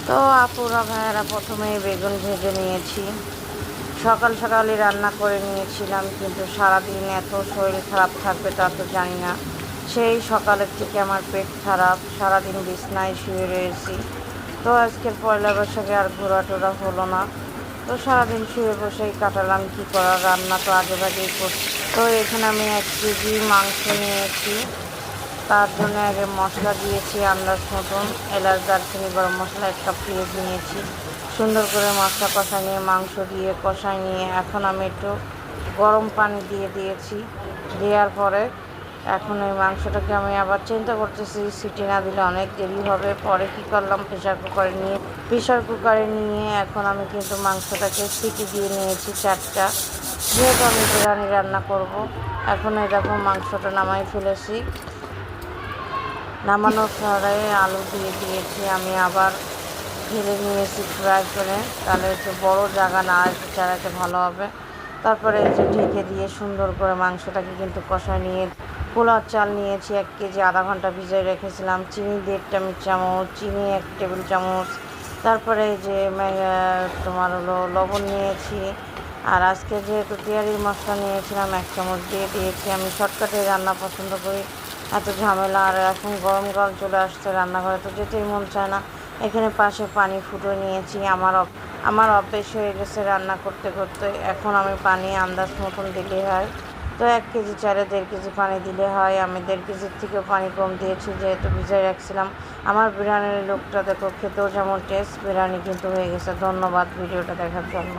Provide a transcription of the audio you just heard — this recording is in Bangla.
তো আপুরা ভাইয়েরা প্রথমেই বেগুন ভেজে নিয়েছি। সকাল সকালই রান্না করে নিয়েছিলাম, কিন্তু সারাদিন এত শরীর খারাপ থাকবে তা তো জানি না। সেই সকালের থেকে আমার পেট খারাপ, সারাদিন বিছনায় শুয়ে রয়েছি। তো আজকের পয়লা বৈশাখে আর ঘোরাটোরা হলো না। তো সারাদিন শুয়ে বসেই কাটালাম, কী করার, রান্না তো আগে ভাগেই করছি। তো এখানে আমি 1 কেজি মাংস নিয়েছি। তার জন্য আগে মশলা দিয়েছি আন্দাজ মতন, এলাচ, দারচিনি, গরম মশলা, 1 কাপ পেঁয়াজ নিয়েছি। সুন্দর করে মশলা কষাই নিয়ে মাংস দিয়ে কষাই নিয়ে এখন আমি একটু গরম পানি দিয়ে দিয়েছি। দেওয়ার পরে এখন ওই মাংসটাকে আমি আবার চিন্তা করতেছি সিটি না দিলে অনেক দেরি হবে। পরে কী করলাম, প্রেশার কুকারে নিয়ে এখন আমি কিন্তু মাংসটাকে সিটি দিয়ে নিয়েছি 4টা, যেহেতু আমি বিরিয়ানি রান্না করব। এখন এরকম মাংসটা নামাই ফেলেছি। নামানোর পরে আলু দিয়ে দিয়েছি, আমি আবার ঢেলে নিয়েছি ফ্রাই করে, তাহলে একটু বড় জায়গা না একটু চালাতে ভালো হবে। তারপরে এই যে ঢেকে দিয়ে সুন্দর করে মাংসটাকে কিন্তু কষায় নিয়ে পোলাও চাল নিয়েছি 1 কেজি, আধা ঘন্টা ভিজিয়ে রেখেছিলাম। চিনি 1.5 চামচ, চিনি 1 টেবিল চামচ। তারপরে এই যে তোমার হলো লবণ নিয়েছি। আর আজকে যেহেতু তেহারির মশলা নিয়েছিলাম 1 চামচ দিয়ে দিয়েছি। আমি শর্টকাটে রান্না পছন্দ করি, এত ঝামেলা। আর এখন গরমকাল চলে আসছে, রান্নাঘরে তো যেতেই মন চায় না। এখানে পাশে পানি ফুটে নিয়েছি। আমার অভ্যেস হয়ে গেছে রান্না করতে করতে। এখন আমি পানি আন্দাজ মতন দিলে হয়। তো 1 কেজি চালে 1.5 কেজি পানি দিলে হয়। আমি 1.5 কেজির থেকেও পানি কম দিয়েছি, যেহেতু ভিজাই রাখছিলাম। আমার বিরিয়ানির লোকটা দেখো, খেতেও যেমন টেস্ট, বিরিয়ানি কিন্তু হয়ে গেছে। ধন্যবাদ ভিডিওটা দেখার জন্য।